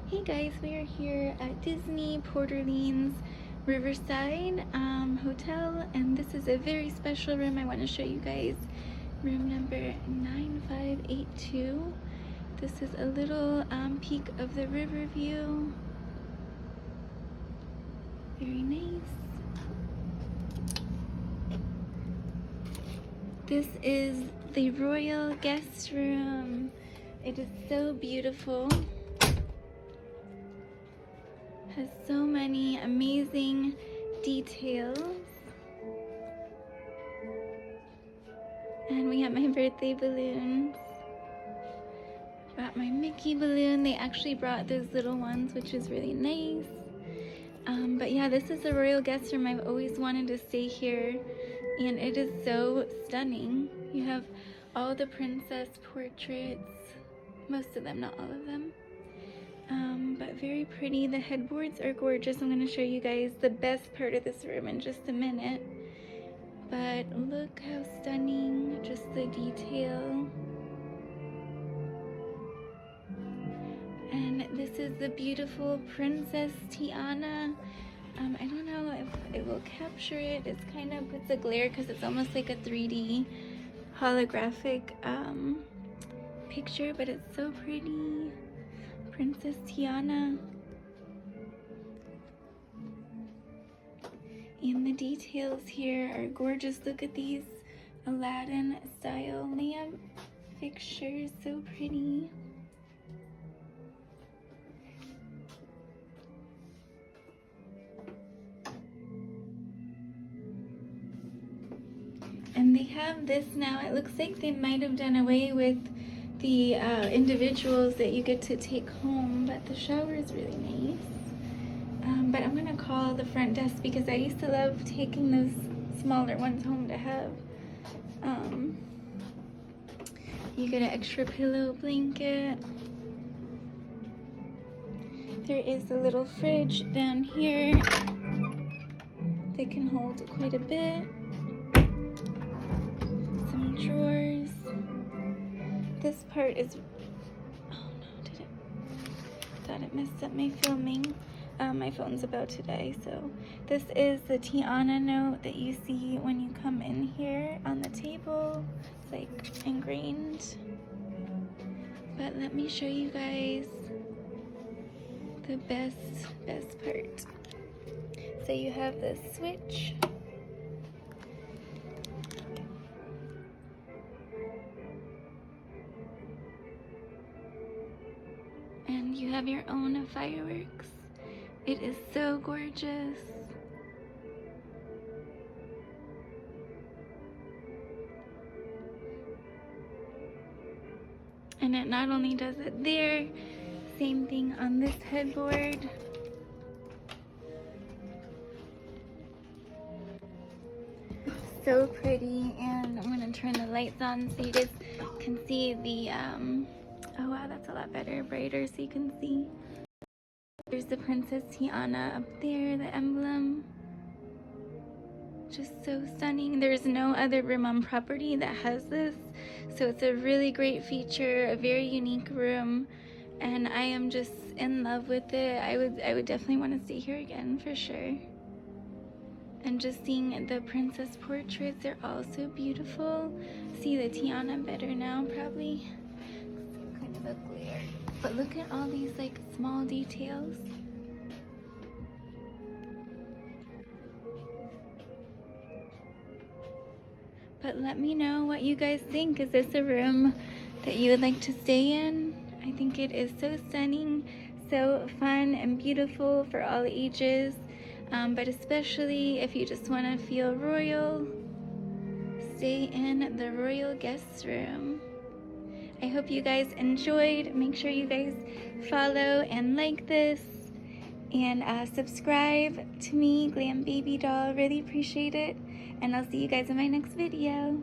Hey guys, we are here at Disney Port Orleans Riverside Hotel, and this is a very special room I want to show you guys. Room number 9582. This is a little peek of the river view. Very nice. This is the royal guest room. It is so beautiful. Has so many amazing details. And we have my birthday balloons. Got my Mickey balloon. They actually brought those little ones, which is really nice. But yeah, this is a royal guest room. I've always wanted to stay here, and it is so stunning. You have all the princess portraits, most of them, not all of them. But very pretty. The headboards are gorgeous. I'm going to show you guys the best part of this room in just a minute. But look how stunning, just the detail. And this is the beautiful Princess Tiana. I don't know if it will capture it. It's kind of puts a glare because it's almost like a 3D holographic picture, but it's so pretty. Princess Tiana. And the details here are gorgeous. Look at these Aladdin style lamp fixtures, so pretty. And they have this now. It looks like they might have done away with the individuals that you get to take home, but the shower is really nice. But I'm gonna call the front desk because I used to love taking those smaller ones home to have. You get an extra pillow blanket. There is a little fridge down here that can hold quite a bit. Some drawers. This part is, oh no, did it? Thought it messed up my filming. My phone's about to die, so this is the Tiana note that you see when you come in here on the table. It's like ingrained. But let me show you guys the best part. So you have the switch. And you have your own fireworks. It is so gorgeous. And it not only does it there, same thing on this headboard. So pretty, and I'm gonna turn the lights on so you guys can see the, oh wow, that's a lot better, brighter so you can see. There's the Princess Tiana up there, the emblem. Just so stunning. There's no other room on property that has this, so it's a really great feature, a very unique room, and I am just in love with it. I would definitely want to stay here again for sure. And just seeing the princess portraits, they're all so beautiful. See the Tiana better now, probably. Kind of a glare. But look at all these like small details. But let me know what you guys think. Is this a room that you would like to stay in? I think it is so stunning, so fun and beautiful for all ages. But especially if you just want to feel royal, stay in the royal guest room. I hope you guys enjoyed. Make sure you guys follow and like this, and subscribe to me, Glambabydoll. Really appreciate it, and I'll see you guys in my next video.